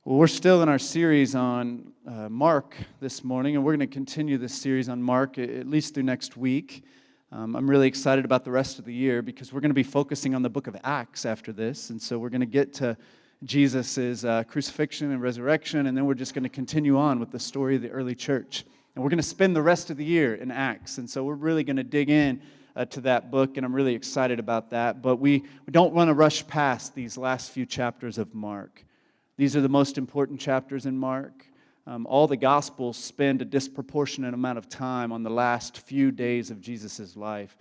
Well, we're still in our series on Mark this morning, and we're going to continue this series on Mark at least through next week. I'm really excited about the rest of the year because we're going to be focusing on the book of Acts after this, and so we're going to get to Jesus' crucifixion and resurrection, and then we're just going to continue on with the story of the early church. And we're going to spend the rest of the year in Acts, and so we're really going to dig in to that book, and I'm really excited about that. But we don't want to rush past these last few chapters of Mark. These are the most important chapters in Mark. All the Gospels spend a disproportionate amount of time on the last few days of Jesus' life.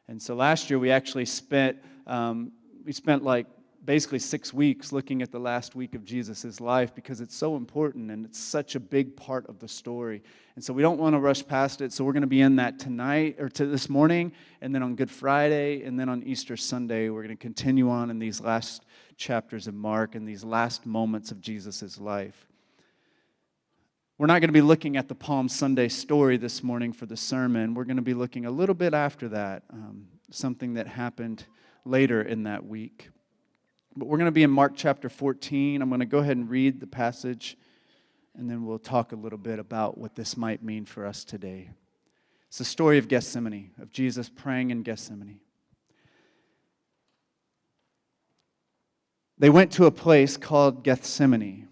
And so last year we actually spent like basically 6 weeks looking at the last week of Jesus' life because it's so important and it's such a big part of the story. And so we don't want to rush past it, so we're going to be in that tonight, or to this morning, and then on Good Friday, and then on Easter Sunday, we're going to continue on in these last chapters of Mark and these last moments of Jesus' life. We're not going to be looking at the Palm Sunday story this morning for the sermon. We're going to be looking a little bit after that, something that happened later in that week. But we're going to be in Mark chapter 14. I'm going to go ahead and read the passage, and then we'll talk a little bit about what this might mean for us today. It's the story of Gethsemane, of Jesus praying in Gethsemane. They went to a place called Gethsemane,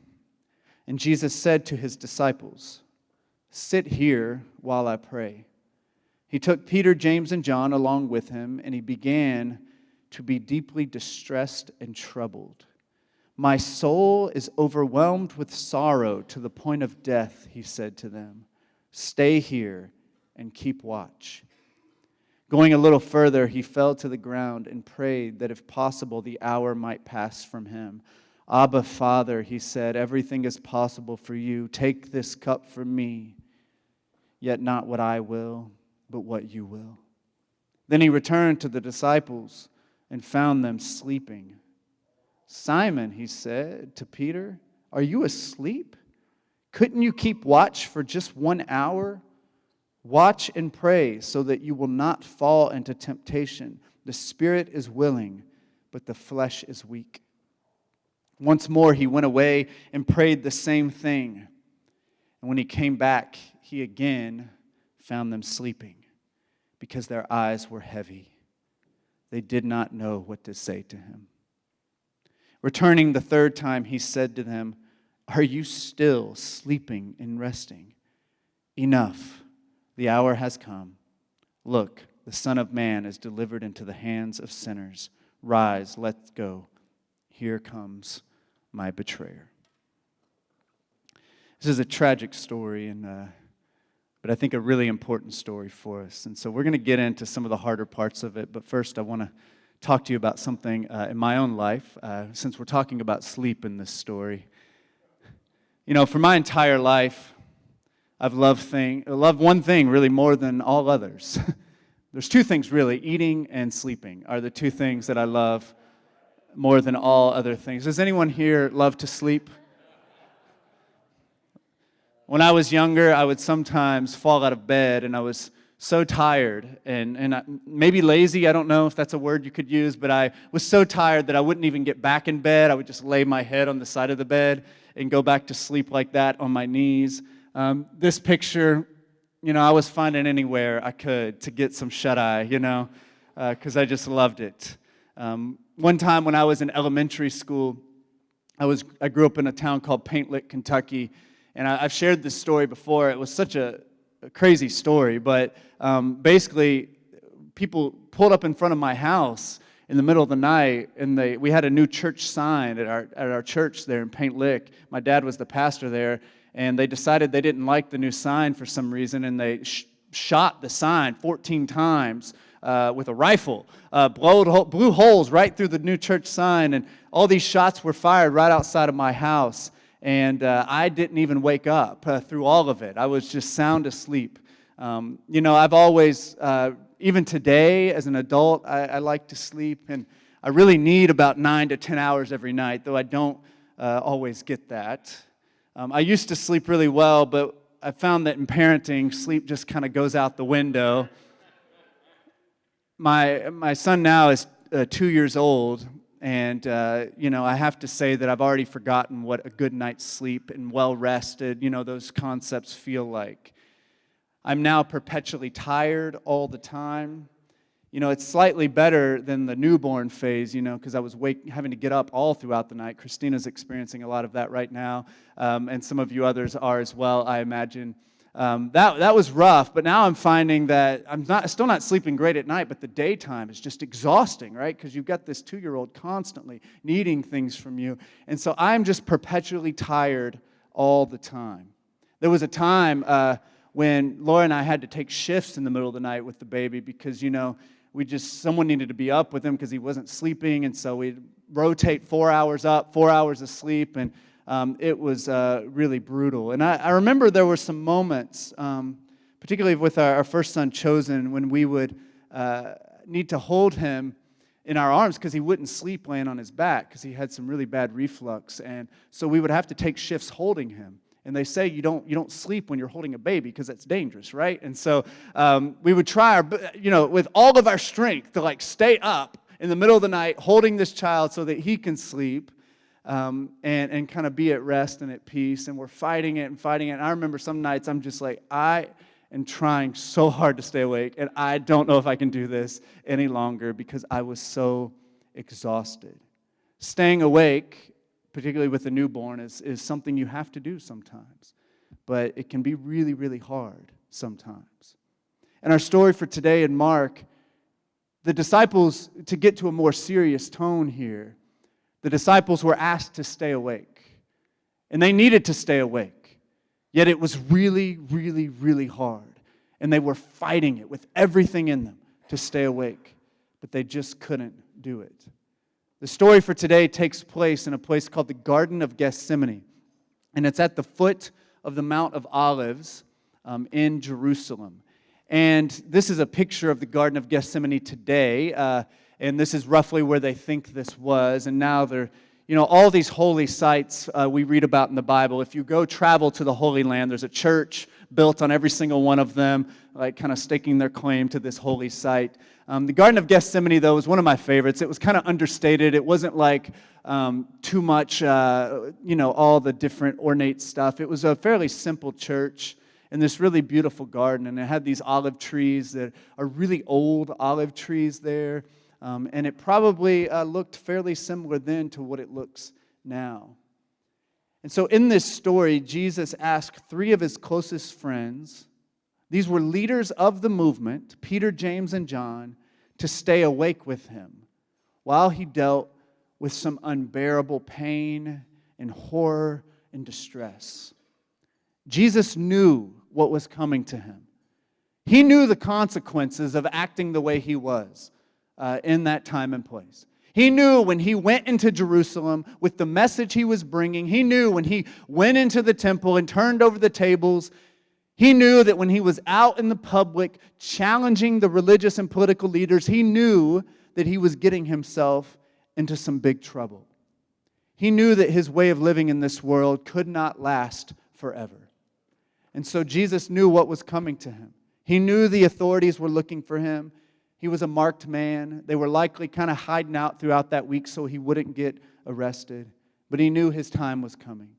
and Jesus said to his disciples, "Sit here while I pray." He took Peter, James, and John along with him, and he began to be deeply distressed and troubled. "My soul is overwhelmed with sorrow to the point of death," he said to them. "Stay here and keep watch." Going a little further, he fell to the ground and prayed that if possible the hour might pass from him. "Abba, Father," he said, "everything is possible for you. Take this cup from me, yet not what I will, but what you will." Then he returned to the disciples and found them sleeping. "Simon," he said to Peter, "are you asleep? Couldn't you keep watch for just 1 hour? Watch and pray so that you will not fall into temptation. The spirit is willing, but the flesh is weak." Once more he went away and prayed the same thing. And when he came back, he again found them sleeping because their eyes were heavy. They did not know what to say to him. Returning the third time, he said to them, "Are you still sleeping and resting? Enough. The hour has come. Look, the Son of Man is delivered into the hands of sinners. Rise, let's go. Here comes my betrayer." This is a tragic story, but I think a really important story for us. And so we're going to get into some of the harder parts of it. But first, I want to talk to you about something in my own life, since we're talking about sleep in this story. You know, for my entire life, I've loved one thing really more than all others. There's two things really, eating and sleeping are the two things that I love more than all other things. Does anyone here love to sleep? When I was younger, I would sometimes fall out of bed and I was so tired and maybe lazy, I don't know if that's a word you could use, but I was so tired that I wouldn't even get back in bed. I would just lay my head on the side of the bed and go back to sleep like that on my knees. This picture, I was finding anywhere I could to get some shut-eye, because I just loved it. One time when I was in elementary school, I grew up in a town called Paint Lick, Kentucky, and I've shared this story before. It was such a crazy story, but basically, people pulled up in front of my house in the middle of the night, and we had a new church sign at our church there in Paint Lick. My dad was the pastor there. And they decided they didn't like the new sign for some reason, and they shot the sign 14 times with a rifle, blew holes right through the new church sign, and all these shots were fired right outside of my house. And I didn't even wake up through all of it. I was just sound asleep. I've always, even today as an adult, I like to sleep, and I really need about 9 to 10 hours every night, though I don't always get that. I used to sleep really well, but I found that in parenting, sleep just kind of goes out the window. My son now is 2 years old, And, I have to say that I've already forgotten what a good night's sleep and well-rested, those concepts feel like. I'm now perpetually tired all the time. It's slightly better than the newborn phase, because I was having to get up all throughout the night. Christina's experiencing a lot of that right now, and some of you others are as well, I imagine. That was rough, but now I'm finding that I'm still not sleeping great at night, but the daytime is just exhausting, right? Because you've got this 2-year-old constantly needing things from you. And so I'm just perpetually tired all the time. There was a time when Laura and I had to take shifts in the middle of the night with the baby because, someone needed to be up with him because he wasn't sleeping, and so we'd rotate 4 hours up, 4 hours of sleep, and it was really brutal. And I remember there were some moments, particularly with our first son, Chosen, when we would need to hold him in our arms because he wouldn't sleep laying on his back because he had some really bad reflux. And so we would have to take shifts holding him. And they say you don't sleep when you're holding a baby because that's dangerous, right? And so we would try, with all of our strength to stay up in the middle of the night holding this child so that he can sleep. And kind of be at rest and at peace, and we're fighting it. And I remember some nights I'm just like, I am trying so hard to stay awake, and I don't know if I can do this any longer because I was so exhausted. Staying awake, particularly with a newborn, is something you have to do sometimes, but it can be really, really hard sometimes. And our story for today in Mark, the disciples, to get to a more serious tone here, the disciples were asked to stay awake, and they needed to stay awake, yet it was really, really, really hard, and they were fighting it with everything in them to stay awake, but they just couldn't do it. The story for today takes place in a place called the Garden of Gethsemane, and it's at the foot of the Mount of Olives in Jerusalem. And this is a picture of the Garden of Gethsemane today, and this is roughly where they think this was. And now they're, all these holy sites we read about in the Bible. If you go travel to the Holy Land, there's a church built on every single one of them, kind of staking their claim to this holy site. The Garden of Gethsemane, though, was one of my favorites. It was kind of understated. It wasn't too much, all the different ornate stuff. It was a fairly simple church in this really beautiful garden, and it had these olive trees that are really old olive trees there. And it probably looked fairly similar then to what it looks now. And so in this story, Jesus asked 3 of his closest friends, these were leaders of the movement, Peter, James, and John, to stay awake with him while he dealt with some unbearable pain and horror and distress. Jesus knew what was coming to him. He knew the consequences of acting the way he was. In that time and place. He knew when he went into Jerusalem with the message he was bringing. He knew when he went into the temple and turned over the tables. He knew that when he was out in the public challenging the religious and political leaders, he knew that he was getting himself into some big trouble. He knew that his way of living in this world could not last forever. And so Jesus knew what was coming to him. He knew the authorities were looking for him. He was a marked man. They were likely kind of hiding out throughout that week so he wouldn't get arrested. But he knew his time was coming.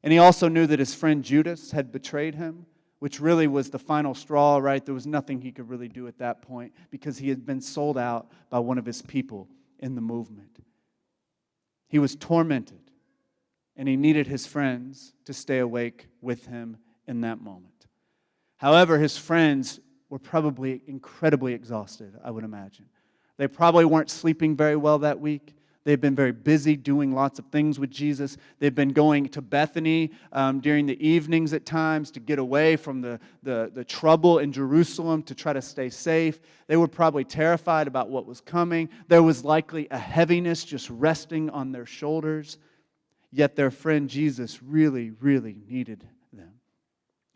And he also knew that his friend Judas had betrayed him, which really was the final straw, right? There was nothing he could really do at that point because he had been sold out by one of his people in the movement. He was tormented, and he needed his friends to stay awake with him in that moment. However, his friends were probably incredibly exhausted, I would imagine. They probably weren't sleeping very well that week. They've been very busy doing lots of things with Jesus. They've been going to Bethany during the evenings at times to get away from the trouble in Jerusalem to try to stay safe. They were probably terrified about what was coming. There was likely a heaviness just resting on their shoulders. Yet their friend Jesus really, really needed them.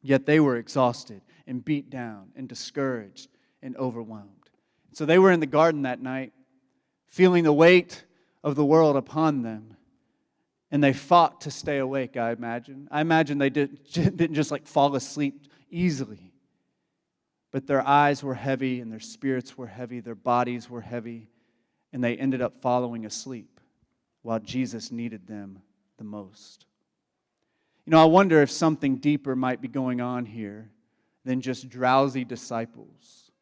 Yet they were exhausted and beat down and discouraged and overwhelmed. So they were in the garden that night, feeling the weight of the world upon them, and they fought to stay awake, I imagine. I imagine they didn't just fall asleep easily, but their eyes were heavy and their spirits were heavy, their bodies were heavy, and they ended up falling asleep while Jesus needed them the most. I wonder if something deeper might be going on here than just drowsy disciples.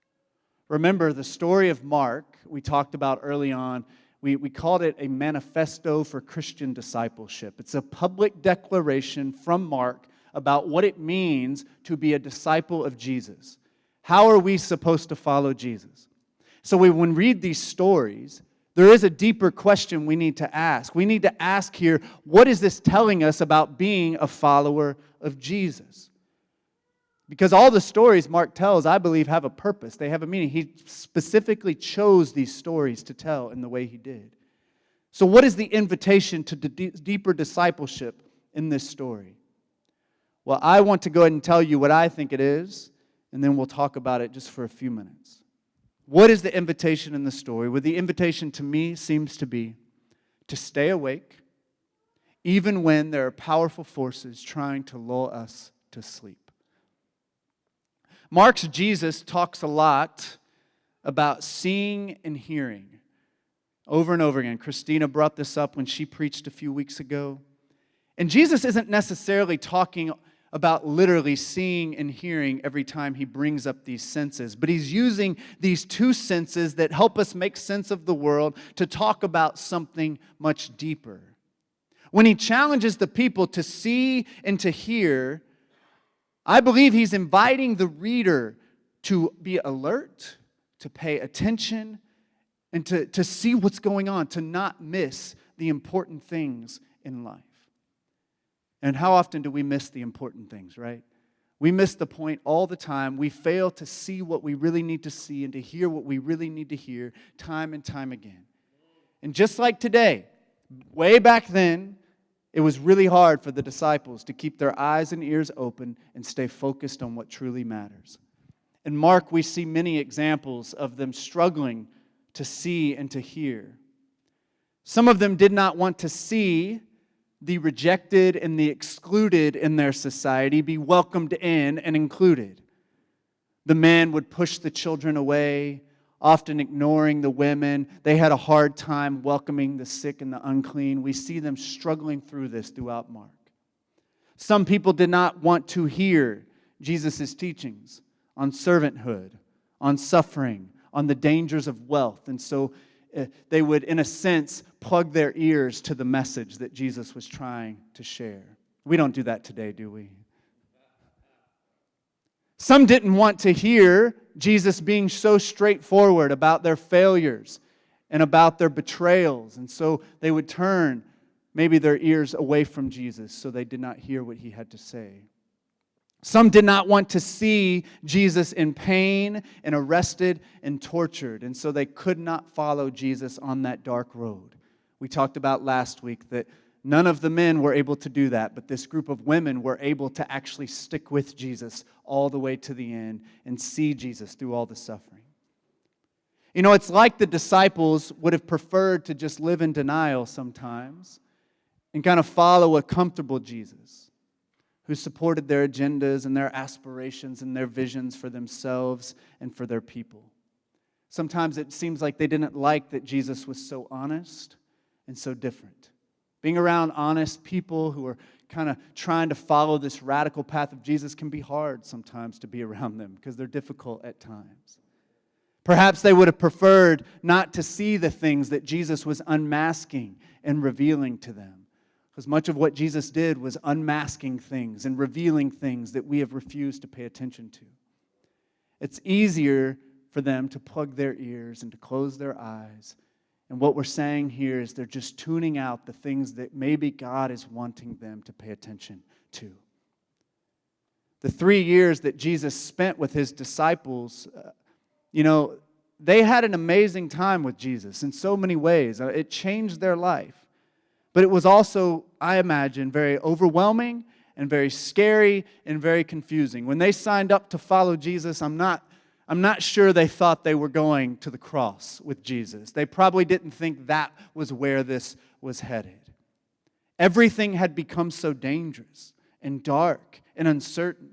Remember the story of Mark we talked about early on. We called it a manifesto for Christian discipleship. It's a public declaration from Mark about what it means to be a disciple of Jesus. How are we supposed to follow Jesus? So when we read these stories, there is a deeper question we need to ask. We need to ask here, what is this telling us about being a follower of Jesus? Because all the stories Mark tells, I believe, have a purpose. They have a meaning. He specifically chose these stories to tell in the way he did. So what is the invitation to deeper discipleship in this story? Well, I want to go ahead and tell you what I think it is, and then we'll talk about it just for a few minutes. What is the invitation in the story? Well, the invitation to me seems to be to stay awake, even when there are powerful forces trying to lull us to sleep. Mark's Jesus talks a lot about seeing and hearing over and over again. Christina brought this up when she preached a few weeks ago. And Jesus isn't necessarily talking about literally seeing and hearing every time he brings up these senses, but he's using these two senses that help us make sense of the world to talk about something much deeper. When he challenges the people to see and to hear, I believe he's inviting the reader to be alert, to pay attention, and to see what's going on, to not miss the important things in life. And how often do we miss the important things, right? We miss the point all the time. We fail to see what we really need to see and to hear what we really need to hear time and time again. And just like today, way back then, it was really hard for the disciples to keep their eyes and ears open and stay focused on what truly matters. In Mark, we see many examples of them struggling to see and to hear. Some of them did not want to see the rejected and the excluded in their society be welcomed in and included. The men would push the children away, often ignoring the women. They had a hard time welcoming the sick and the unclean. We see them struggling through this throughout Mark. Some people did not want to hear Jesus' teachings on servanthood, on suffering, on the dangers of wealth. And so they would, in a sense, plug their ears to the message that Jesus was trying to share. We don't do that today, do we? Some didn't want to hear Jesus being so straightforward about their failures and about their betrayals. And so they would turn maybe their ears away from Jesus so they did not hear what he had to say. Some did not want to see Jesus in pain and arrested and tortured, and so they could not follow Jesus on that dark road. We talked about last week that none of the men were able to do that, but this group of women were able to actually stick with Jesus all the way to the end and see Jesus through all the suffering. It's like the disciples would have preferred to just live in denial sometimes and kind of follow a comfortable Jesus who supported their agendas and their aspirations and their visions for themselves and for their people. Sometimes it seems like they didn't like that Jesus was so honest and so different. Being around honest people who are kind of trying to follow this radical path of Jesus can be hard sometimes to be around them because they're difficult at times. Perhaps they would have preferred not to see the things that Jesus was unmasking and revealing to them. Because much of what Jesus did was unmasking things and revealing things that we have refused to pay attention to. It's easier for them to plug their ears and to close their eyes. And what we're saying here is they're just tuning out the things that maybe God is wanting them to pay attention to. The 3 years that Jesus spent with his disciples, they had an amazing time with Jesus in so many ways. It changed their life. But it was also, I imagine, very overwhelming and very scary and very confusing. When they signed up to follow Jesus, I'm not sure they thought they were going to the cross with Jesus. They probably didn't think that was where this was headed. Everything had become so dangerous and dark and uncertain.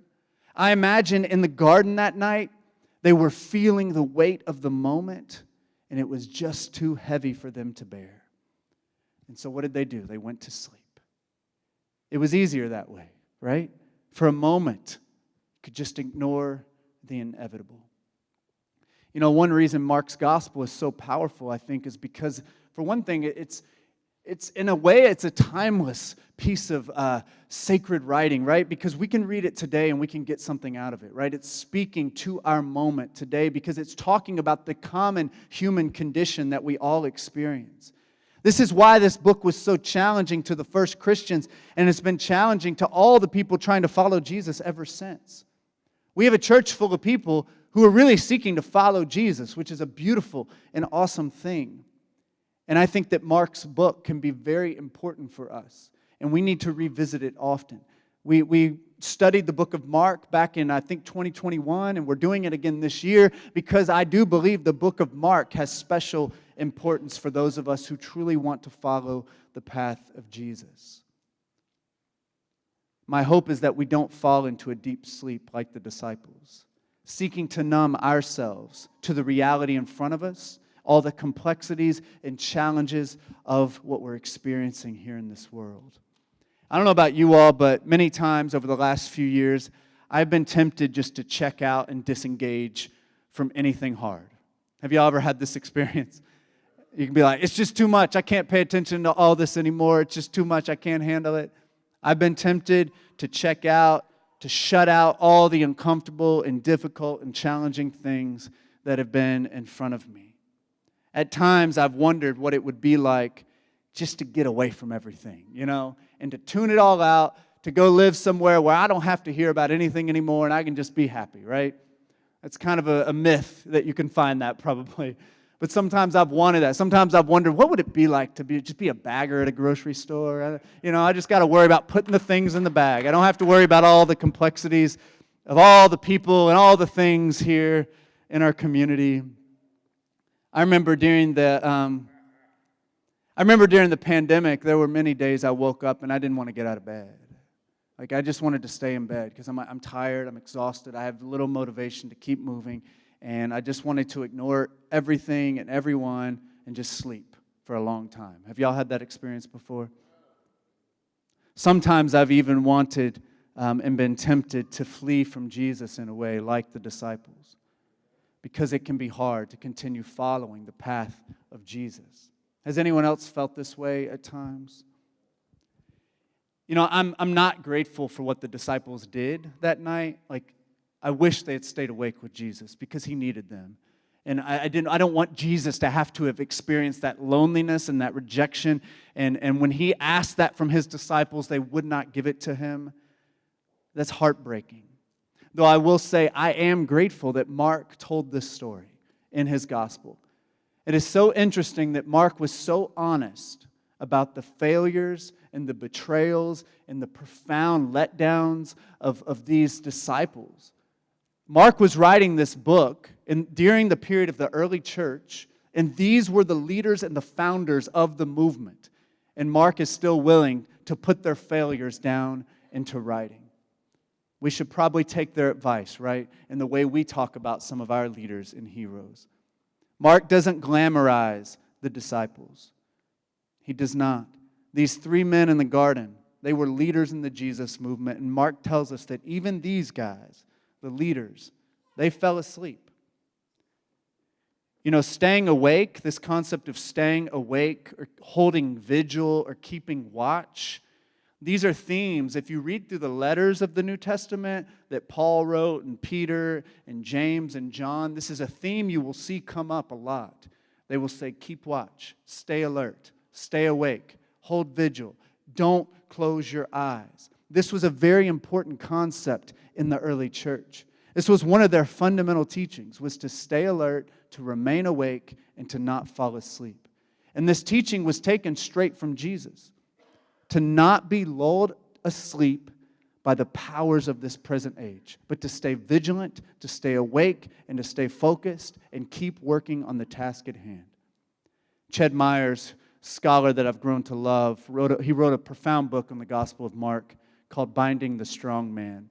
I imagine in the garden that night, they were feeling the weight of the moment and it was just too heavy for them to bear. And so what did they do? They went to sleep. It was easier that way, right? For a moment, you could just ignore the inevitable. You know, one reason Mark's gospel is so powerful, I think, is because, for one thing, it's in a way, it's a timeless piece of sacred writing, right? Because we can read it today and we can get something out of it, right? It's speaking to our moment today because it's talking about the common human condition that we all experience. This is why this book was so challenging to the first Christians, and it's been challenging to all the people trying to follow Jesus ever since. We have a church full of people who are really seeking to follow Jesus, which is a beautiful and awesome thing. And I think that Mark's book can be very important for us, and we need to revisit it often. We studied the book of Mark back in, I think, 2021, and we're doing it again this year because I do believe the book of Mark has special importance for those of us who truly want to follow the path of Jesus. My hope is that we don't fall into a deep sleep like the disciples, seeking to numb ourselves to the reality in front of us, all the complexities and challenges of what we're experiencing here in this world. I don't know about you all, but many times over the last few years, I've been tempted just to check out and disengage from anything hard. Have you all ever had this experience? You can be like, it's just too much. I can't pay attention to all this anymore. It's just too much. I can't handle it. I've been tempted to check out, to shut out all the uncomfortable and difficult and challenging things that have been in front of me. At times, I've wondered what it would be like just to get away from everything, and to tune it all out, to go live somewhere where I don't have to hear about anything anymore and I can just be happy, right? That's kind of a myth that you can find that probably. But sometimes I've wanted that. Sometimes I've wondered, what would it be like to just be a bagger at a grocery store? I just got to worry about putting the things in the bag. I don't have to worry about all the complexities of all the people and all the things here in our community. I remember during the pandemic, there were many days I woke up and I didn't want to get out of bed. Like, I just wanted to stay in bed because I'm tired, I'm exhausted, I have little motivation to keep moving, and I just wanted to ignore everything and everyone and just sleep for a long time. Have y'all had that experience before? Sometimes I've even wanted and been tempted to flee from Jesus in a way, like the disciples, because it can be hard to continue following the path of Jesus. Has anyone else felt this way at times? I'm not grateful for what the disciples did that night. Like, I wish they had stayed awake with Jesus because he needed them. And I don't want Jesus to have to have experienced that loneliness and that rejection. And when he asked that from his disciples, they would not give it to him. That's heartbreaking. Though I will say I am grateful that Mark told this story in his gospel. It is so interesting that Mark was so honest about the failures and the betrayals and the profound letdowns of these disciples. Mark was writing this book during the period of the early church, and these were the leaders and the founders of the movement. And Mark is still willing to put their failures down into writing. We should probably take their advice, right, in the way we talk about some of our leaders and heroes. Mark doesn't glamorize the disciples. He does not. These three men in the garden, they were leaders in the Jesus movement, and Mark tells us that even these guys, the leaders, they fell asleep. Staying awake, this concept of staying awake or holding vigil or keeping watch, these are themes, if you read through the letters of the New Testament that Paul wrote, and Peter and James and John, this is a theme you will see come up a lot. They will say, keep watch, stay alert, stay awake, hold vigil, don't close your eyes. This was a very important concept in the early church. This was one of their fundamental teachings, was to stay alert, to remain awake, and to not fall asleep. And this teaching was taken straight from Jesus. To not be lulled asleep by the powers of this present age, but to stay vigilant, to stay awake, and to stay focused, and keep working on the task at hand. Ched Myers, scholar that I've grown to love, wrote a profound book on the Gospel of Mark called Binding the Strong Man.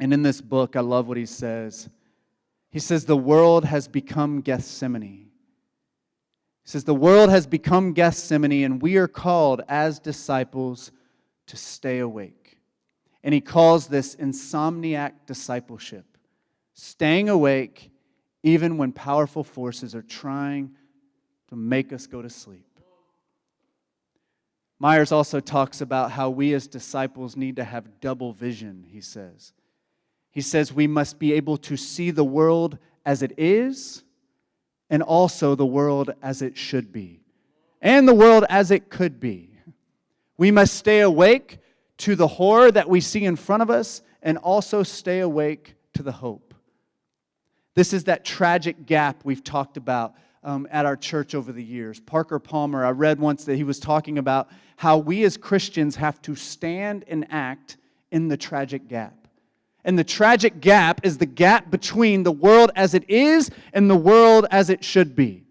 And in this book, I love what he says. He says, the world has become Gethsemane, He says, the world has become Gethsemane, and we are called as disciples to stay awake. And he calls this insomniac discipleship, staying awake even when powerful forces are trying to make us go to sleep. Myers also talks about how we as disciples need to have double vision, he says. He says we must be able to see the world as it is and also the world as it should be and the world as it could be. We must stay awake to the horror that we see in front of us and also stay awake to the hope. This is that tragic gap we've talked about at our church over the years. Parker Palmer, I read once that he was talking about how we as Christians have to stand and act in the tragic gap. And the tragic gap is the gap between the world as it is and the world as it should be.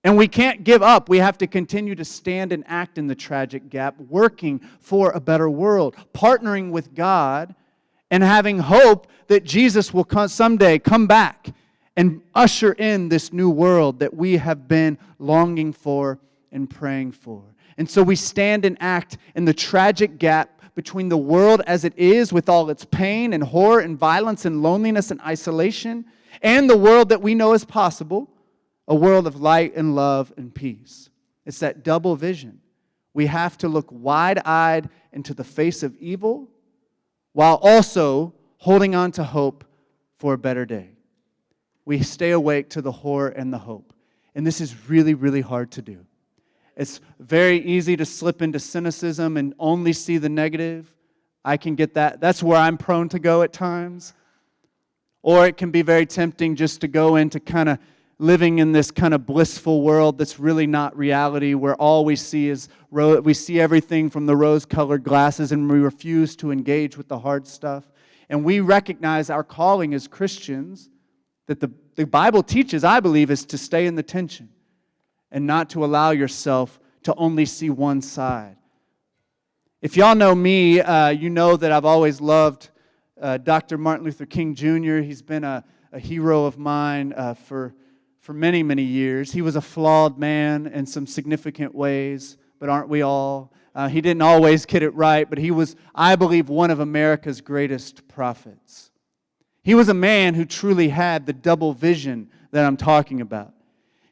And we can't give up. We have to continue to stand and act in the tragic gap, working for a better world, partnering with God, and having hope that Jesus will someday come back and usher in this new world that we have been longing for and praying for. And so we stand and act in the tragic gap between the world as it is with all its pain and horror and violence and loneliness and isolation and the world that we know is possible, a world of light and love and peace. It's that double vision. We have to look wide-eyed into the face of evil while also holding on to hope for a better day. We stay awake to the horror and the hope. And this is really, really hard to do. It's very easy to slip into cynicism and only see the negative. I can get that. That's where I'm prone to go at times. Or it can be very tempting just to go into kind of living in this kind of blissful world that's really not reality, where all we see is we see everything from the rose-colored glasses and we refuse to engage with the hard stuff. And we recognize our calling as Christians that the Bible teaches, I believe, is to stay in the tension and not to allow yourself to only see one side. If y'all know me, you know that I've always loved Dr. Martin Luther King Jr. He's been a hero of mine for many, many years. He was a flawed man in some significant ways, but aren't we all? He didn't always get it right, but he was, I believe, one of America's greatest prophets. He was a man who truly had the double vision that I'm talking about.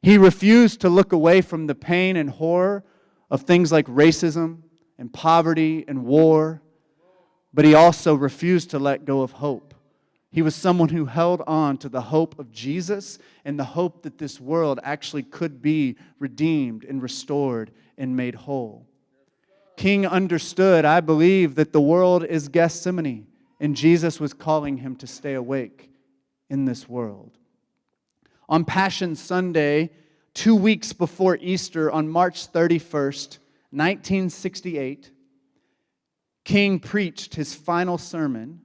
He refused to look away from the pain and horror of things like racism and poverty and war, but he also refused to let go of hope. He was someone who held on to the hope of Jesus and the hope that this world actually could be redeemed and restored and made whole. King understood, I believe, that the world is Gethsemane, and Jesus was calling him to stay awake in this world. On Passion Sunday, 2 weeks before Easter, on March 31st, 1968, King preached his final sermon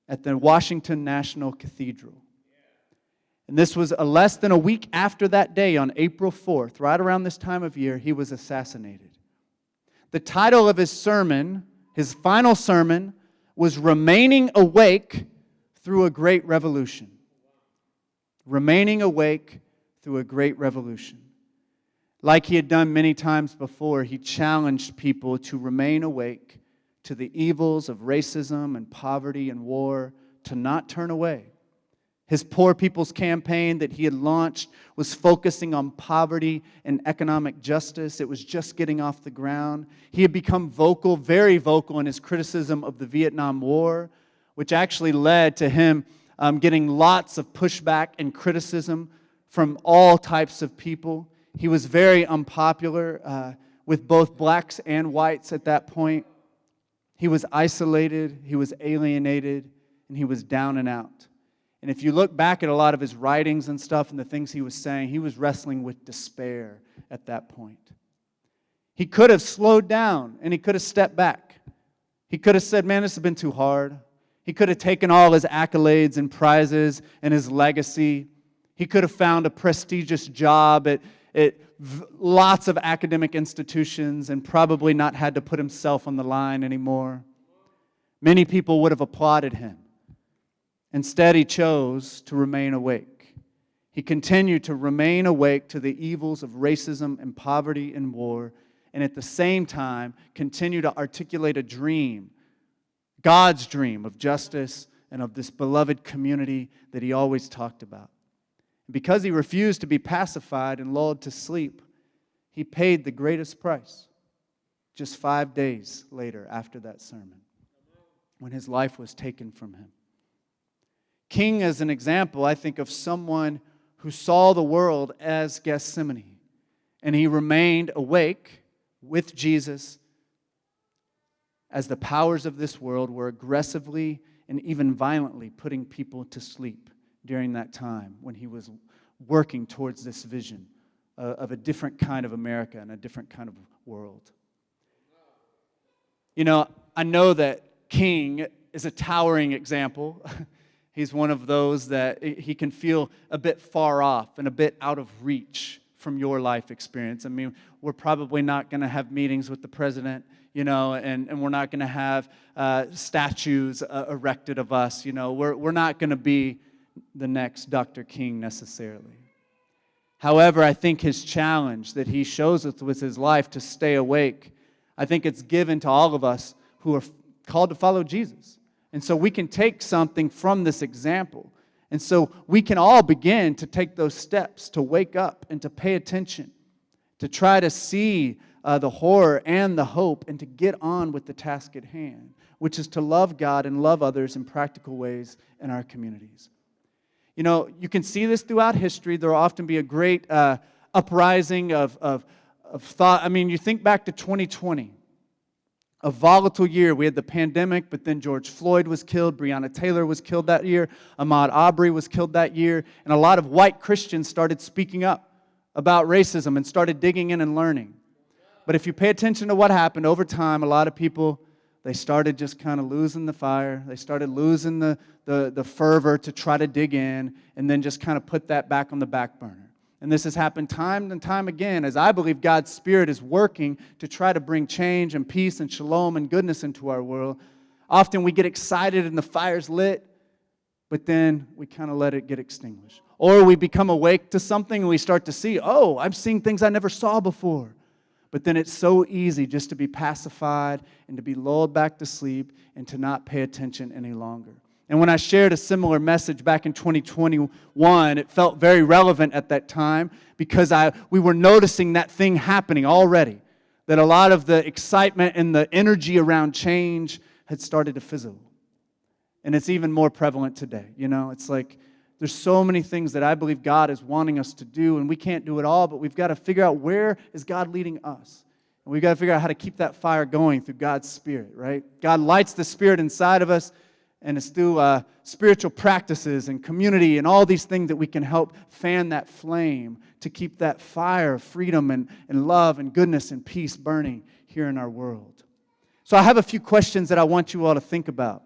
at the Washington National Cathedral. And this was less than a week after that day, on April 4th, right around this time of year, he was assassinated. The title of his sermon, his final sermon, was Remaining Awake Through a Great Revolution. Remaining awake through a great revolution. Like he had done many times before, he challenged people to remain awake to the evils of racism and poverty and war, to not turn away. His Poor People's Campaign that he had launched was focusing on poverty and economic justice. It was just getting off the ground. He had become vocal, very vocal in his criticism of the Vietnam War, which actually led to him getting lots of pushback and criticism from all types of people. He was very unpopular with both blacks and whites at that point. He was isolated, he was alienated, and he was down and out. And if you look back at a lot of his writings and stuff and the things he was saying, he was wrestling with despair at that point. He could have slowed down and he could have stepped back. He could have said, man, this has been too hard. He could have taken all his accolades and prizes and his legacy. He could have found a prestigious job at lots of academic institutions and probably not had to put himself on the line anymore. Many people would have applauded him. Instead, he chose to remain awake. He continued to remain awake to the evils of racism and poverty and war, and at the same time continue to articulate a dream, God's dream of justice and of this beloved community that he always talked about. Because he refused to be pacified and lulled to sleep, he paid the greatest price just 5 days later after that sermon, when his life was taken from him. King is an example, I think, of someone who saw the world as Gethsemane, and he remained awake with Jesus as the powers of this world were aggressively and even violently putting people to sleep during that time when he was working towards this vision of a different kind of America and a different kind of world. You know, I know that King is a towering example. He's one of those that he can feel a bit far off and a bit out of reach from your life experience. I mean, we're probably not going to have meetings with the president, you know, and we're not going to have statues erected of us, you know. We're not going to be the next Dr. King necessarily. However, I think his challenge that he shows us with his life to stay awake, I think it's given to all of us who are called to follow Jesus. And so we can take something from this example. And so we can all begin to take those steps to wake up and to pay attention, to try to see the horror and the hope, and to get on with the task at hand, which is to love God and love others in practical ways in our communities. You know, you can see this throughout history. There will often be a great uprising of thought. I mean, you think back to 2020. A volatile year. We had the pandemic, but then George Floyd was killed, Breonna Taylor was killed that year, Ahmaud Arbery was killed that year, and a lot of white Christians started speaking up about racism and started digging in and learning. But if you pay attention to what happened over time, a lot of people, they started just kind of losing the fire. They started losing the fervor to try to dig in, and then just kind of put that back on the back burner. And this has happened time and time again, as I believe God's Spirit is working to try to bring change and peace and shalom and goodness into our world. Often we get excited and the fire's lit, but then we kind of let it get extinguished. Or we become awake to something and we start to see, oh, I'm seeing things I never saw before. But then it's so easy just to be pacified and to be lulled back to sleep and to not pay attention any longer. And when I shared a similar message back in 2021, it felt very relevant at that time because we were noticing that thing happening already, that a lot of the excitement and the energy around change had started to fizzle. And it's even more prevalent today. You know, it's like there's so many things that I believe God is wanting us to do, and we can't do it all, but we've got to figure out where is God leading us. And we've got to figure out how to keep that fire going through God's Spirit, right? God lights the Spirit inside of us, and it's through spiritual practices and community and all these things that we can help fan that flame to keep that fire of freedom and love and goodness and peace burning here in our world. So I have a few questions that I want you all to think about.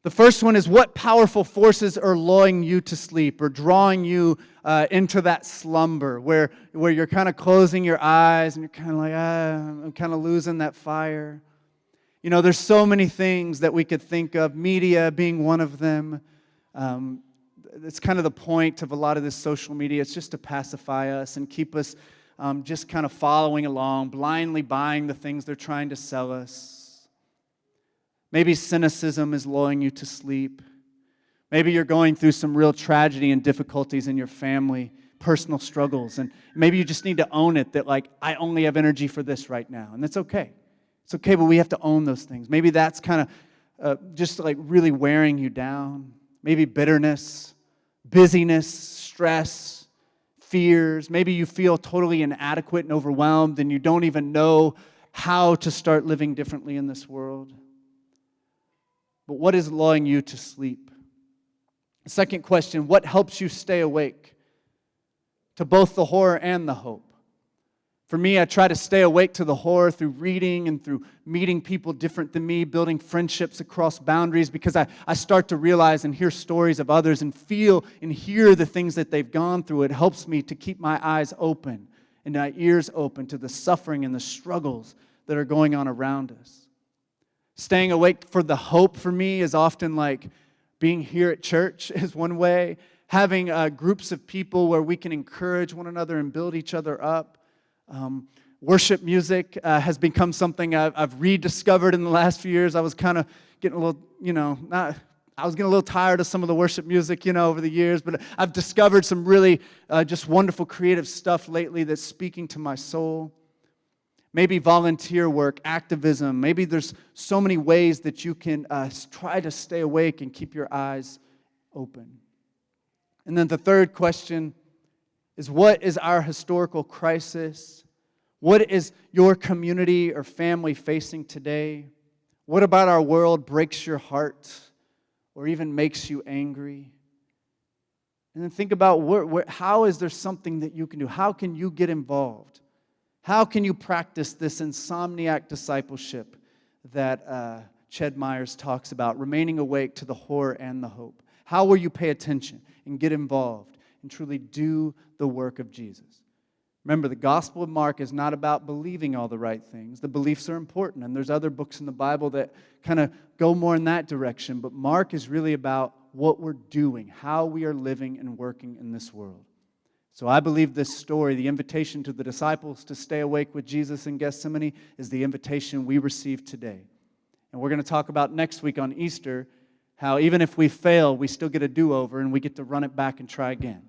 The first one is, what powerful forces are lulling you to sleep or drawing you into that slumber where you're kind of closing your eyes and you're kind of like, I'm kind of losing that fire. You know, there's so many things that we could think of, media being one of them. It's kind of the point of a lot of this social media. It's just to pacify us and keep us just kind of following along, blindly buying the things they're trying to sell us. Maybe cynicism is lulling you to sleep. Maybe you're going through some real tragedy and difficulties in your family, personal struggles, and maybe you just need to own it that, like, I only have energy for this right now, and that's okay. It's okay, but we have to own those things. Maybe that's kind of just like really wearing you down. Maybe bitterness, busyness, stress, fears. Maybe you feel totally inadequate and overwhelmed and you don't even know how to start living differently in this world. But what is lulling you to sleep? Second question, what helps you stay awake to both the horror and the hope? For me, I try to stay awake to the horror through reading and through meeting people different than me, building friendships across boundaries, because I start to realize and hear stories of others and feel and hear the things that they've gone through. It helps me to keep my eyes open and my ears open to the suffering and the struggles that are going on around us. Staying awake for the hope for me is often like being here at church is one way. having groups of people where we can encourage one another and build each other up. Worship music has become something I've rediscovered in the last few years. I was kind of getting a little, I was getting a little tired of some of the worship music, over the years, but I've discovered some really just wonderful creative stuff lately that's speaking to my soul. Maybe volunteer work, activism. Maybe there's so many ways that you can try to stay awake and keep your eyes open. And then the third question is, what is our historical crisis? What is your community or family facing today? What about our world breaks your heart or even makes you angry? And then think about how is there something that you can do? How can you get involved? How can you practice this insomniac discipleship that Ched Myers talks about, remaining awake to the horror and the hope? How will you pay attention and get involved and truly do the work of Jesus? Remember, the Gospel of Mark is not about believing all the right things. The beliefs are important, and there's other books in the Bible that kind of go more in that direction. But Mark is really about what we're doing, how we are living and working in this world. So I believe this story, the invitation to the disciples to stay awake with Jesus in Gethsemane, is the invitation we receive today. And we're going to talk about next week on Easter how even if we fail, we still get a do-over and we get to run it back and try again.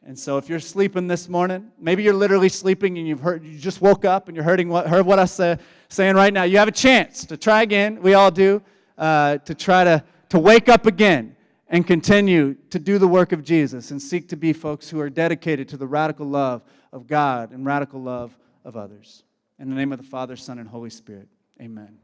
And so if you're sleeping this morning, maybe you're literally sleeping and you just woke up and you're heard what I'm saying right now. You have a chance to try again. We all do, to try to wake up again and continue to do the work of Jesus and seek to be folks who are dedicated to the radical love of God and radical love of others. In the name of the Father, Son, and Holy Spirit, amen.